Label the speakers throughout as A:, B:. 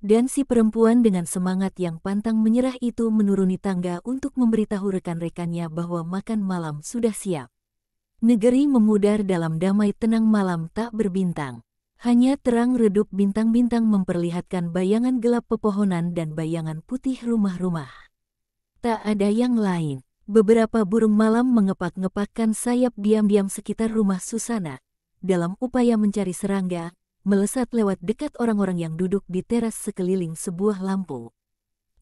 A: Dan si perempuan dengan semangat yang pantang menyerah itu menuruni tangga untuk memberitahu rekan-rekannya bahwa makan malam sudah siap. Negeri memudar dalam damai tenang malam tak berbintang. Hanya terang redup bintang-bintang memperlihatkan bayangan gelap pepohonan dan bayangan putih rumah-rumah. Tak ada yang lain. Beberapa burung malam mengepak-ngepakkan sayap diam-diam sekitar rumah Susana, dalam upaya mencari serangga, melesat lewat dekat orang-orang yang duduk di teras sekeliling sebuah lampu,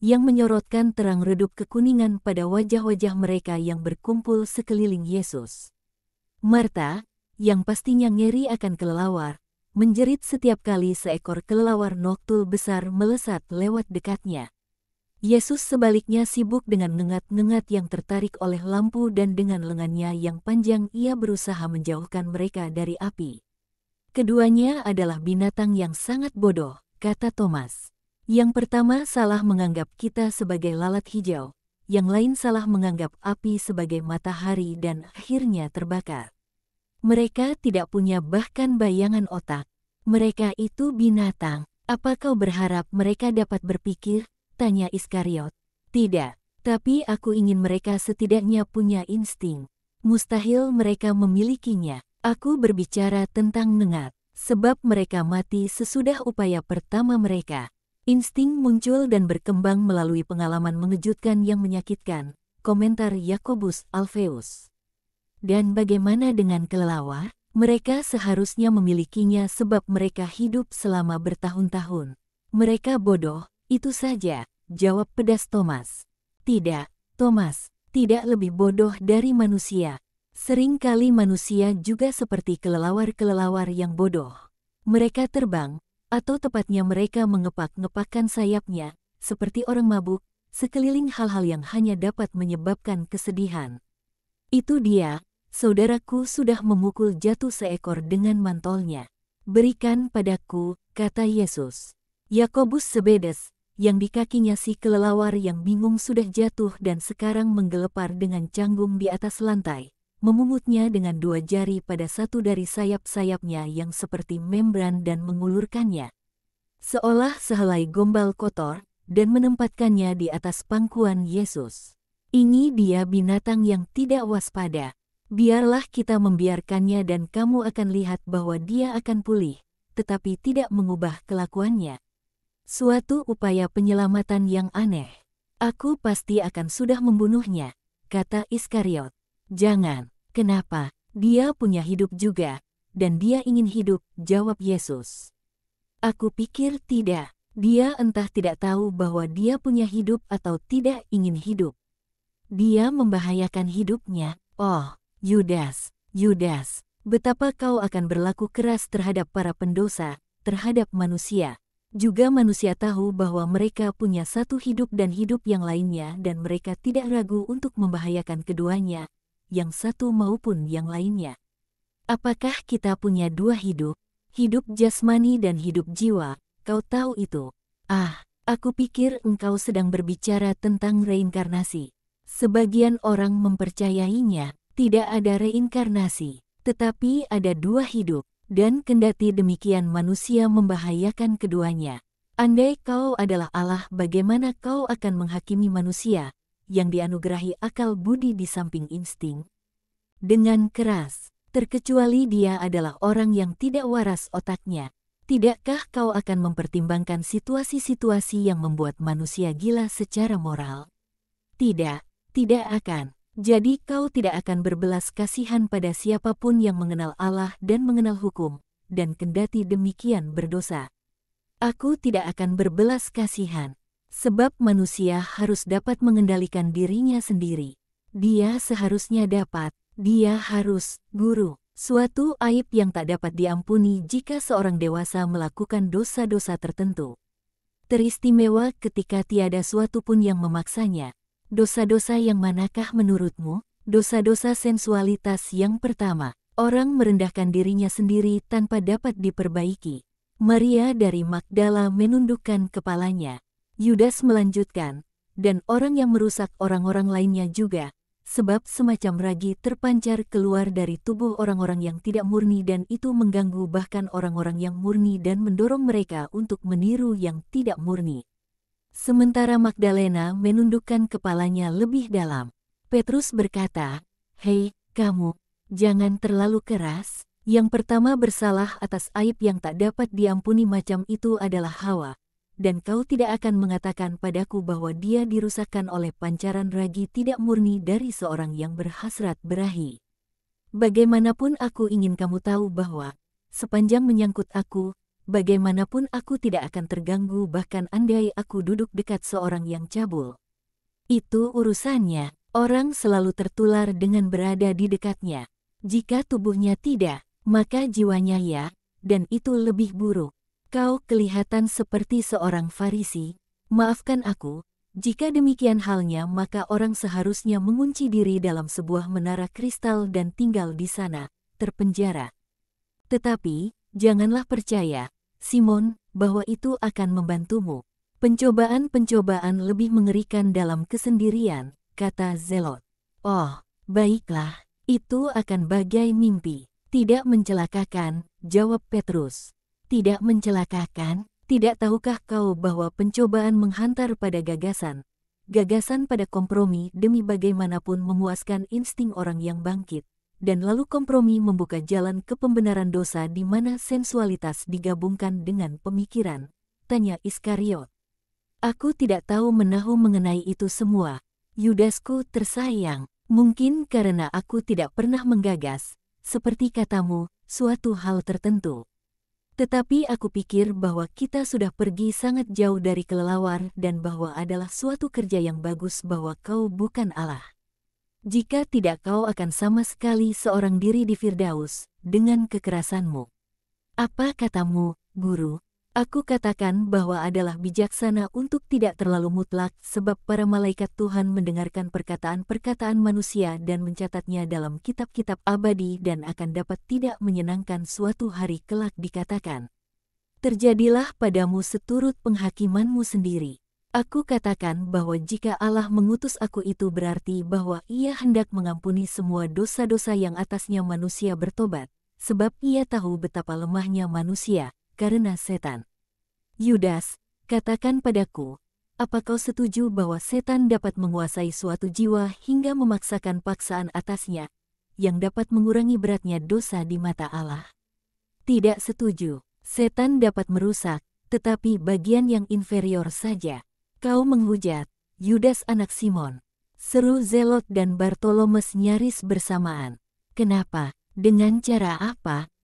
A: yang menyorotkan terang redup kekuningan pada wajah-wajah mereka yang berkumpul sekeliling Yesus. Marta, yang pastinya ngeri akan kelelawar, menjerit setiap kali seekor kelelawar noktul besar melesat lewat dekatnya. Yesus sebaliknya sibuk dengan ngengat-ngengat yang tertarik oleh lampu dan dengan lengannya yang panjang ia berusaha menjauhkan mereka dari api. Keduanya adalah binatang yang sangat bodoh, kata Thomas. Yang pertama salah menganggap kita sebagai lalat hijau, yang lain salah menganggap api sebagai matahari dan akhirnya terbakar. Mereka tidak punya bahkan bayangan otak. Mereka itu binatang. Apa kau berharap mereka dapat berpikir? Tanya Iskariot. Tidak, tapi aku ingin mereka setidaknya punya insting. Mustahil mereka memilikinya. Aku berbicara tentang nengat, sebab mereka mati sesudah upaya pertama mereka. Insting muncul dan berkembang melalui pengalaman mengejutkan yang menyakitkan, komentar Yakobus Alfeus. Dan bagaimana dengan kelelawar? Mereka seharusnya memilikinya sebab mereka hidup selama bertahun-tahun. Mereka bodoh, itu saja, jawab pedas Thomas. Tidak, Thomas, tidak lebih bodoh dari manusia. Sering kali manusia juga seperti kelelawar-kelelawar yang bodoh. Mereka terbang, atau tepatnya mereka mengepak-ngepakkan sayapnya, seperti orang mabuk, sekeliling hal-hal yang hanya dapat menyebabkan kesedihan. Itu dia, saudaraku sudah memukul jatuh seekor dengan mantolnya. Berikan padaku, kata Yesus. Yakobus Sebedes, yang di kakinya si kelelawar yang bingung sudah jatuh dan sekarang menggelepar dengan canggung di atas lantai, memungutnya dengan 2 jari pada satu dari sayap-sayapnya yang seperti membran dan mengulurkannya, seolah sehelai gombal kotor, dan menempatkannya di atas pangkuan Yesus. Ini dia binatang yang tidak waspada. Biarlah kita membiarkannya dan kamu akan lihat bahwa dia akan pulih, tetapi tidak mengubah kelakuannya. Suatu upaya penyelamatan yang aneh. Aku pasti akan sudah membunuhnya, kata Iskariot. Jangan. Kenapa? Dia punya hidup juga, dan dia ingin hidup, jawab Yesus. Aku pikir tidak. Dia entah tidak tahu bahwa dia punya hidup atau tidak ingin hidup. Dia membahayakan hidupnya. Oh, Yudas, Yudas, betapa kau akan berlaku keras terhadap para pendosa, terhadap manusia. Juga manusia tahu bahwa mereka punya satu hidup dan hidup yang lainnya dan mereka tidak ragu untuk membahayakan keduanya, yang satu maupun yang lainnya. Apakah kita punya 2 hidup? Hidup jasmani dan hidup jiwa, kau tahu itu. Ah, aku pikir engkau sedang berbicara tentang reinkarnasi. Sebagian orang mempercayainya, tidak ada reinkarnasi, tetapi ada 2 hidup, dan kendati demikian manusia membahayakan keduanya. Andai kau adalah Allah, bagaimana kau akan menghakimi manusia, yang dianugerahi akal budi di samping insting? Dengan keras, terkecuali dia adalah orang yang tidak waras otaknya. Tidakkah kau akan mempertimbangkan situasi-situasi yang membuat manusia gila secara moral? Tidak, tidak akan. Jadi kau tidak akan berbelas kasihan pada siapapun yang mengenal Allah dan mengenal hukum, dan kendati demikian berdosa. Aku tidak akan berbelas kasihan. Sebab manusia harus dapat mengendalikan dirinya sendiri. Dia seharusnya dapat, dia harus, guru, suatu aib yang tak dapat diampuni jika seorang dewasa melakukan dosa-dosa tertentu. Teristimewa ketika tiada suatu pun yang memaksanya. Dosa-dosa yang manakah menurutmu? Dosa-dosa sensualitas yang pertama, orang merendahkan dirinya sendiri tanpa dapat diperbaiki. Maria dari Magdala menundukkan kepalanya. Yudas melanjutkan, dan orang yang merusak orang-orang lainnya juga, sebab semacam ragi terpancar keluar dari tubuh orang-orang yang tidak murni dan itu mengganggu bahkan orang-orang yang murni dan mendorong mereka untuk meniru yang tidak murni. Sementara Magdalena menundukkan kepalanya lebih dalam. Petrus berkata, "Hei, kamu, jangan terlalu keras. Yang pertama bersalah atas aib yang tak dapat diampuni macam itu adalah Hawa. Dan kau tidak akan mengatakan padaku bahwa dia dirusakkan oleh pancaran ragi tidak murni dari seorang yang berhasrat berahi. Bagaimanapun aku ingin kamu tahu bahwa, sepanjang menyangkut aku, bagaimanapun aku tidak akan terganggu bahkan andai aku duduk dekat seorang yang cabul. Itu urusannya, orang selalu tertular dengan berada di dekatnya. Jika tubuhnya tidak, maka jiwanya ya, dan itu lebih buruk. Kau kelihatan seperti seorang Farisi. Maafkan aku, jika demikian halnya maka orang seharusnya mengunci diri dalam sebuah menara kristal dan tinggal di sana, terpenjara. Tetapi, janganlah percaya, Simon, bahwa itu akan membantumu. Pencobaan-pencobaan lebih mengerikan dalam kesendirian, kata Zelot. Oh, baiklah, itu akan bagai mimpi. Tidak mencelakakan, jawab Petrus. Tidak mencelakakan, tidak tahukah kau bahwa pencobaan menghantar pada gagasan? Gagasan pada kompromi demi bagaimanapun memuaskan insting orang yang bangkit. Dan lalu kompromi membuka jalan ke pembenaran dosa di mana sensualitas digabungkan dengan pemikiran, tanya Iskariot. Aku tidak tahu menahu mengenai itu semua. Yudasku tersayang, mungkin karena aku tidak pernah menggagas, seperti katamu, suatu hal tertentu. Tetapi aku pikir bahwa kita sudah pergi sangat jauh dari kelelawar dan bahwa adalah suatu kerja yang bagus bahwa kau bukan Allah. Jika tidak kau akan sama sekali seorang diri di Firdaus, dengan kekerasanmu. Apa katamu, Guru? Aku katakan bahwa adalah bijaksana untuk tidak terlalu mutlak sebab para malaikat Tuhan mendengarkan perkataan-perkataan manusia dan mencatatnya dalam kitab-kitab abadi dan akan dapat tidak menyenangkan suatu hari kelak dikatakan. Terjadilah padamu seturut penghakimanmu sendiri. Aku katakan bahwa jika Allah mengutus aku itu berarti bahwa ia hendak mengampuni semua dosa-dosa yang atasnya manusia bertobat, sebab ia tahu betapa lemahnya manusia, karena setan. Yudas, katakan padaku, apa kau setuju bahwa setan dapat menguasai suatu jiwa hingga memaksakan paksaan atasnya, yang dapat mengurangi beratnya dosa di mata Allah? Tidak setuju, setan dapat merusak, tetapi bagian yang inferior saja. Kau menghujat, Yudas anak Simon. Seru Zelot dan Bartolomes nyaris bersamaan. Kenapa? Dengan cara apa?